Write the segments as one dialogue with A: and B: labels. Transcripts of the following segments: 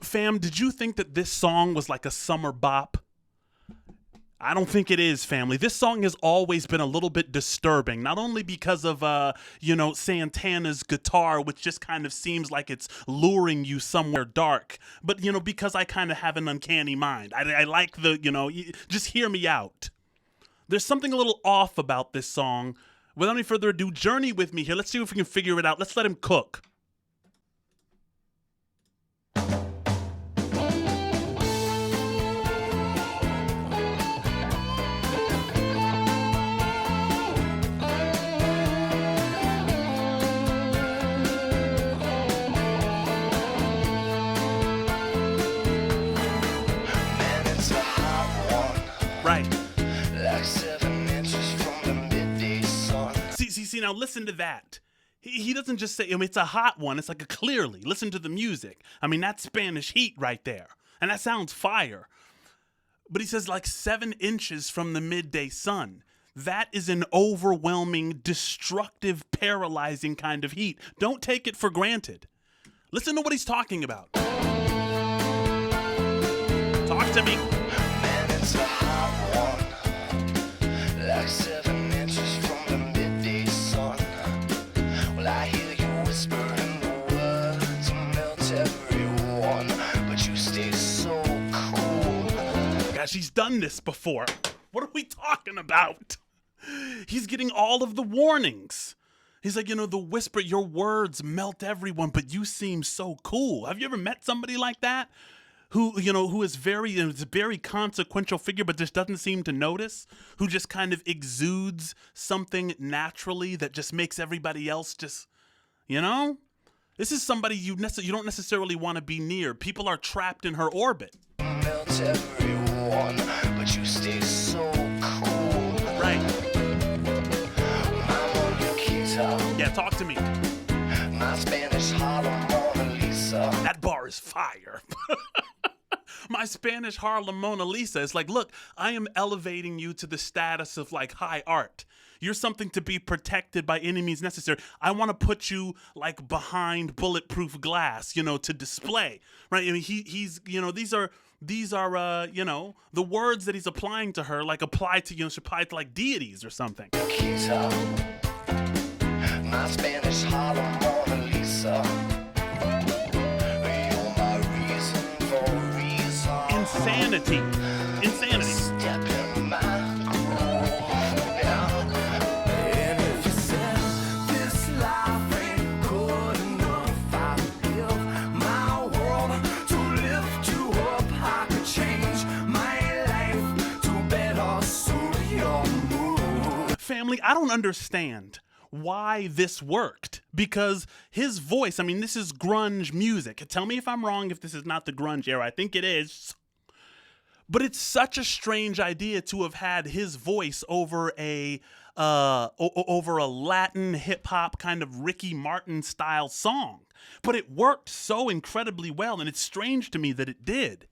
A: Fam, did you think that this song was like a summer bop? I don't think it is, family. This song has always been a little bit disturbing, not only because of, Santana's guitar, which just kind of seems like it's luring you somewhere dark, but, because I kind of have an uncanny mind. I like just hear me out. There's something a little off about this song. Without any further ado, journey with me here. Let's see if we can figure it out. Let's let him cook. Right.
B: Like 7 inches from the midday sun.
A: See, now listen to that. He doesn't just say, it's a hot one. It's like a clearly. Listen to the music. That's Spanish heat right there. And that sounds fire. But he says like 7 inches from the midday sun. That is an overwhelming, destructive, paralyzing kind of heat. Don't take it for granted. Listen to what he's talking about. Talk to me.
B: Man, it's a hot one. Like 7 inches from the midday sun. Well, I hear you whispering the words to melt everyone, but you stay so cool.
A: Gosh, he's done this before. What are we talking about? He's getting all of the warnings. He's like, the whisper, your words melt everyone, but you seem so cool. Have you ever met somebody like that? Who is is a very consequential figure, but just doesn't seem to notice, who just kind of exudes something naturally that just makes everybody else just, This is somebody you don't necessarily want to be near. People are trapped in her orbit.
B: Melt everyone, but you stay so cool.
A: Right.
B: I'm on your guitar.
A: Yeah, talk to me.
B: My Spanish Harlem Mona Lisa.
A: That bar is fire. My Spanish Harlem Mona Lisa is like, look, I am elevating you to the status of like high art. You're something to be protected by any means necessary. I want to put you like behind bulletproof glass, to display, right? He's these are the words that he's applying to her, like apply to, should apply to like deities or something.
B: Guitar. My Spanish Harlem Mona Lisa.
A: Insanity.
B: Step in my groove, yeah. And if you said this life ain't good enough, I'd give my world to lift you up. I could change my life to better suit your mood.
A: Family, I don't understand why this worked, because his voice, this is grunge music. Tell me if I'm wrong, if this is not the grunge era. I think it is. But it's such a strange idea to have had his voice over a Latin hip hop kind of Ricky Martin style song. But it worked so incredibly well, and it's strange to me that it did.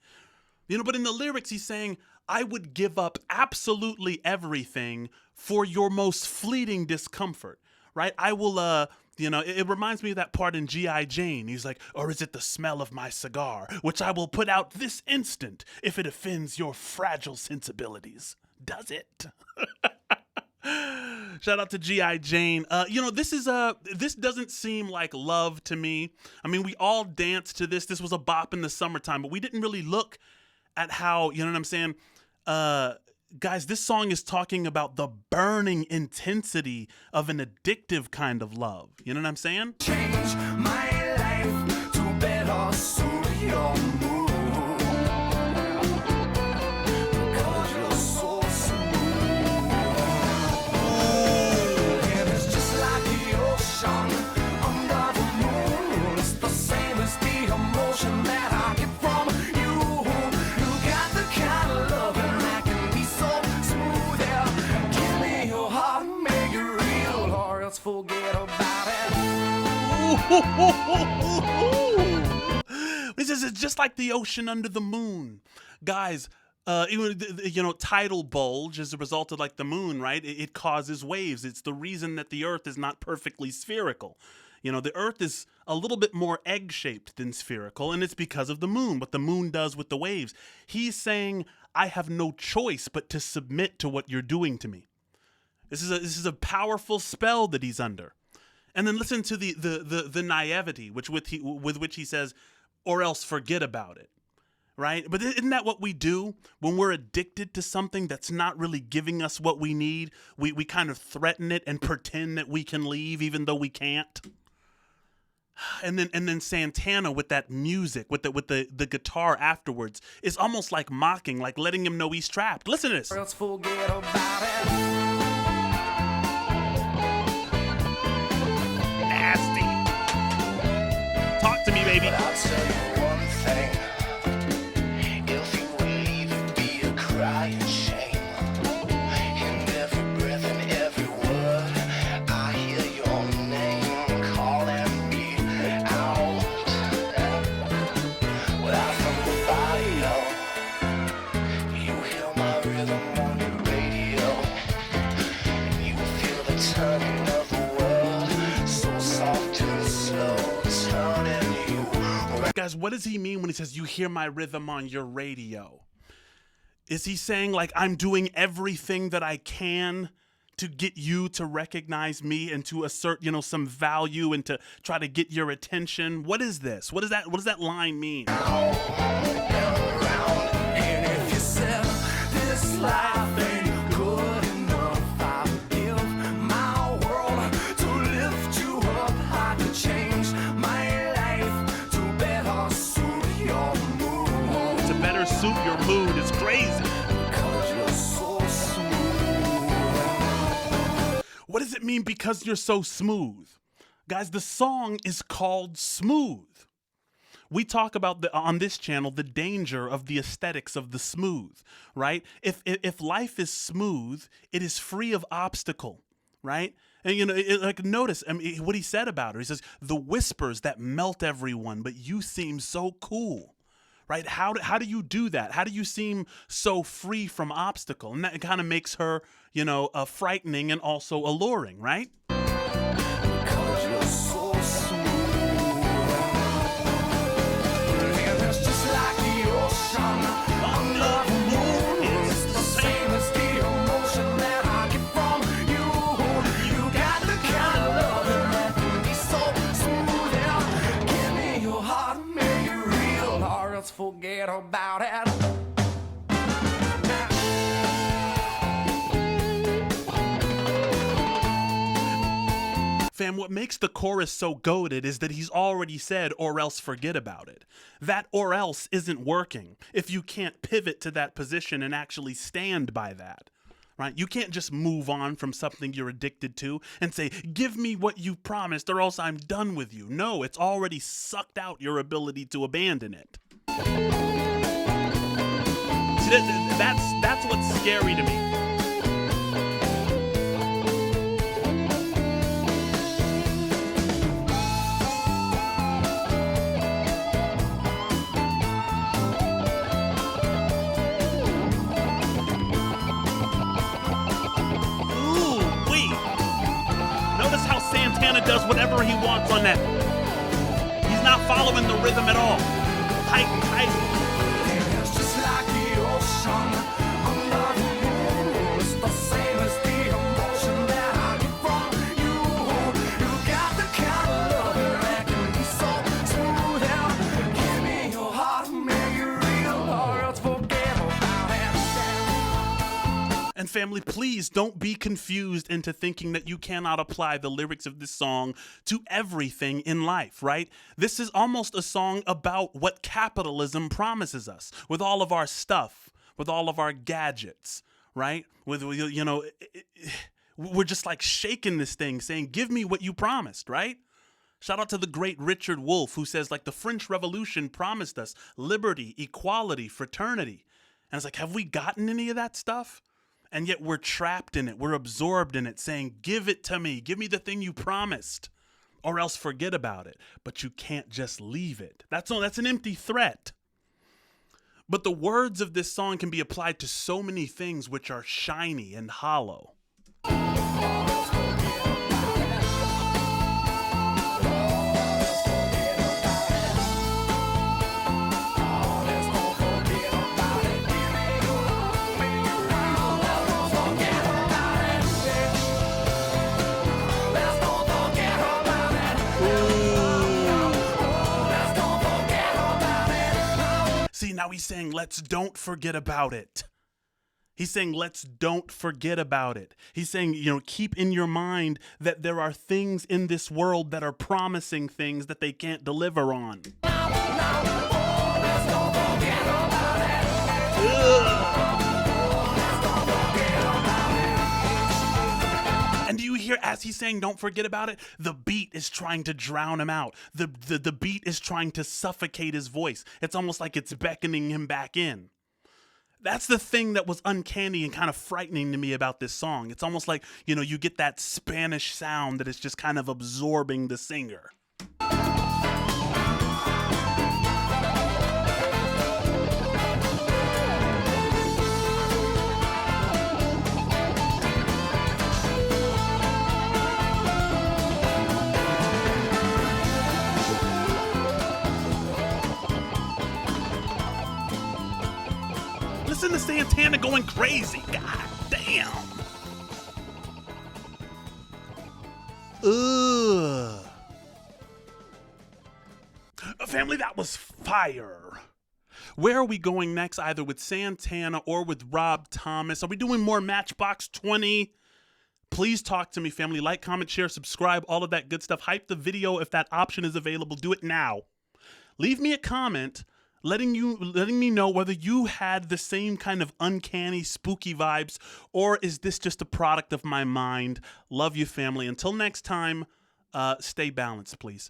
A: But in the lyrics he's saying, I would give up absolutely everything for your most fleeting discomfort, right? I will it reminds me of that part in G.I. Jane. He's like, or is it the smell of my cigar, which I will put out this instant if it offends your fragile sensibilities? Does it? Shout out to G.I. Jane. This doesn't seem like love to me. We all danced to this. This was a bop in the summertime, but we didn't really look at how, you know what I'm saying? Guys, this song is talking about the burning intensity of an addictive kind of love. You know what I'm saying?
B: Change my life to better suit your mood. Because you're so smooth. And it's just like the ocean under the moon. It's the same as the emotion that I get from you. You got the kind of loving that can be so smooth. Yeah. Give me your heart, make it real, or else forget about it.
A: He says it's just like the ocean under the moon. Guys, tidal bulge as a result of like the moon, right? It causes waves. It's the reason that the earth is not perfectly spherical. You know, the earth is a little bit more egg-shaped than spherical, and it's because of the moon, what the moon does with the waves. He's saying, I have no choice but to submit to what you're doing to me. This is a powerful spell that he's under. And then listen to the naivety with which he says, or else forget about it. Right? But isn't that what we do when we're addicted to something that's not really giving us what we need? We kind of threaten it and pretend that we can leave even though we can't. And then Santana with that music, with the guitar afterwards, is almost like mocking, like letting him know he's trapped. Listen to this.
B: Let's forget about it.
A: Nasty. Talk to me, baby.
B: But I'll tell you one thing. If you would leave, it'd be a crying shame. In every breath and every word, I hear your name calling me out. Without from the radio, you hear my rhythm on your radio. And you feel the turning of the world, so soft and slow, turning you.
A: Guys, what does he mean when he says, you hear my rhythm on your radio? Is he saying, like, I'm doing everything that I can to get you to recognize me and to assert, you know, some value and to try to get your attention? What is this? What does that line mean?
B: And if you said this life ain't good enough, I'll give my world to lift you up. I could change my life to better suit your mood.
A: To better suit your mood is crazy.
B: Because you're so smooth.
A: What does it mean because you're so smooth? Guys, the song is called Smooth. We talk about on this channel the danger of the aesthetics of the smooth, right? If life is smooth, it is free of obstacle, right? And you know, like notice what he said about her. He says, "The whispers that melt everyone, but you seem so cool." Right? How do you do that? How do you seem so free from obstacle? And that kind of makes her, you know, frightening and also alluring, right?
B: Because you're so smooth. And it's just like the ocean under the moon. It's the same as the emotion that I get from you. You got the kind of love that can be so smooth. Yeah. Give me your heart, make it real, or else forget about it.
A: Fam, what makes the chorus so goated is that he's already said, or else forget about it. That or else isn't working if you can't pivot to that position and actually stand by that, right? You can't just move on from something you're addicted to and say, give me what you promised or else I'm done with you. No, it's already sucked out your ability to abandon it. See, that's what's scary to me. Notice how Santana does whatever he wants on that. He's not following the rhythm at all. Tight.
B: And it's just like the ocean under the moon. It's the same as the emotion that I get from you. You got the kind of love that can be so smooth. Yeah. Give me your heart, make it real, or else forget about it.
A: And family, please don't be confused into thinking that you cannot apply the lyrics of this song to everything in life, right? This is almost a song about what capitalism promises us with all of our stuff, with all of our gadgets, right? With, you know, we're just like shaking this thing saying, give me what you promised, right? Shout out to the great Richard Wolff, who says, like, the French Revolution promised us liberty, equality, fraternity. And it's like, have we gotten any of that stuff? And yet we're trapped in it. We're absorbed in it, saying, give it to me. Give me the thing you promised, or else forget about it. But you can't just leave it. That's an empty threat. But the words of this song can be applied to so many things which are shiny and hollow. Now he's saying, let's don't forget about it. He's saying, let's don't forget about it. He's saying, keep in your mind that there are things in this world that are promising things that they can't deliver on. And do you hear, as he's saying, don't forget about it, the beat is trying to drown him out. The beat is trying to suffocate his voice. It's almost like it's beckoning him back in. That's the thing that was uncanny and kind of frightening to me about this song. It's almost like, you get that Spanish sound that is just kind of absorbing the singer. Listen to Santana going crazy. God damn. Ugh. Family, that was fire. Where are we going next? Either with Santana or with Rob Thomas? Are we doing more Matchbox 20? Please talk to me, family. Like, comment, share, subscribe, all of that good stuff. Hype the video if that option is available. Do it now. Leave me a comment letting me know whether you had the same kind of uncanny, spooky vibes, or is this just a product of my mind? Love you, family. Until next time, stay balanced, please.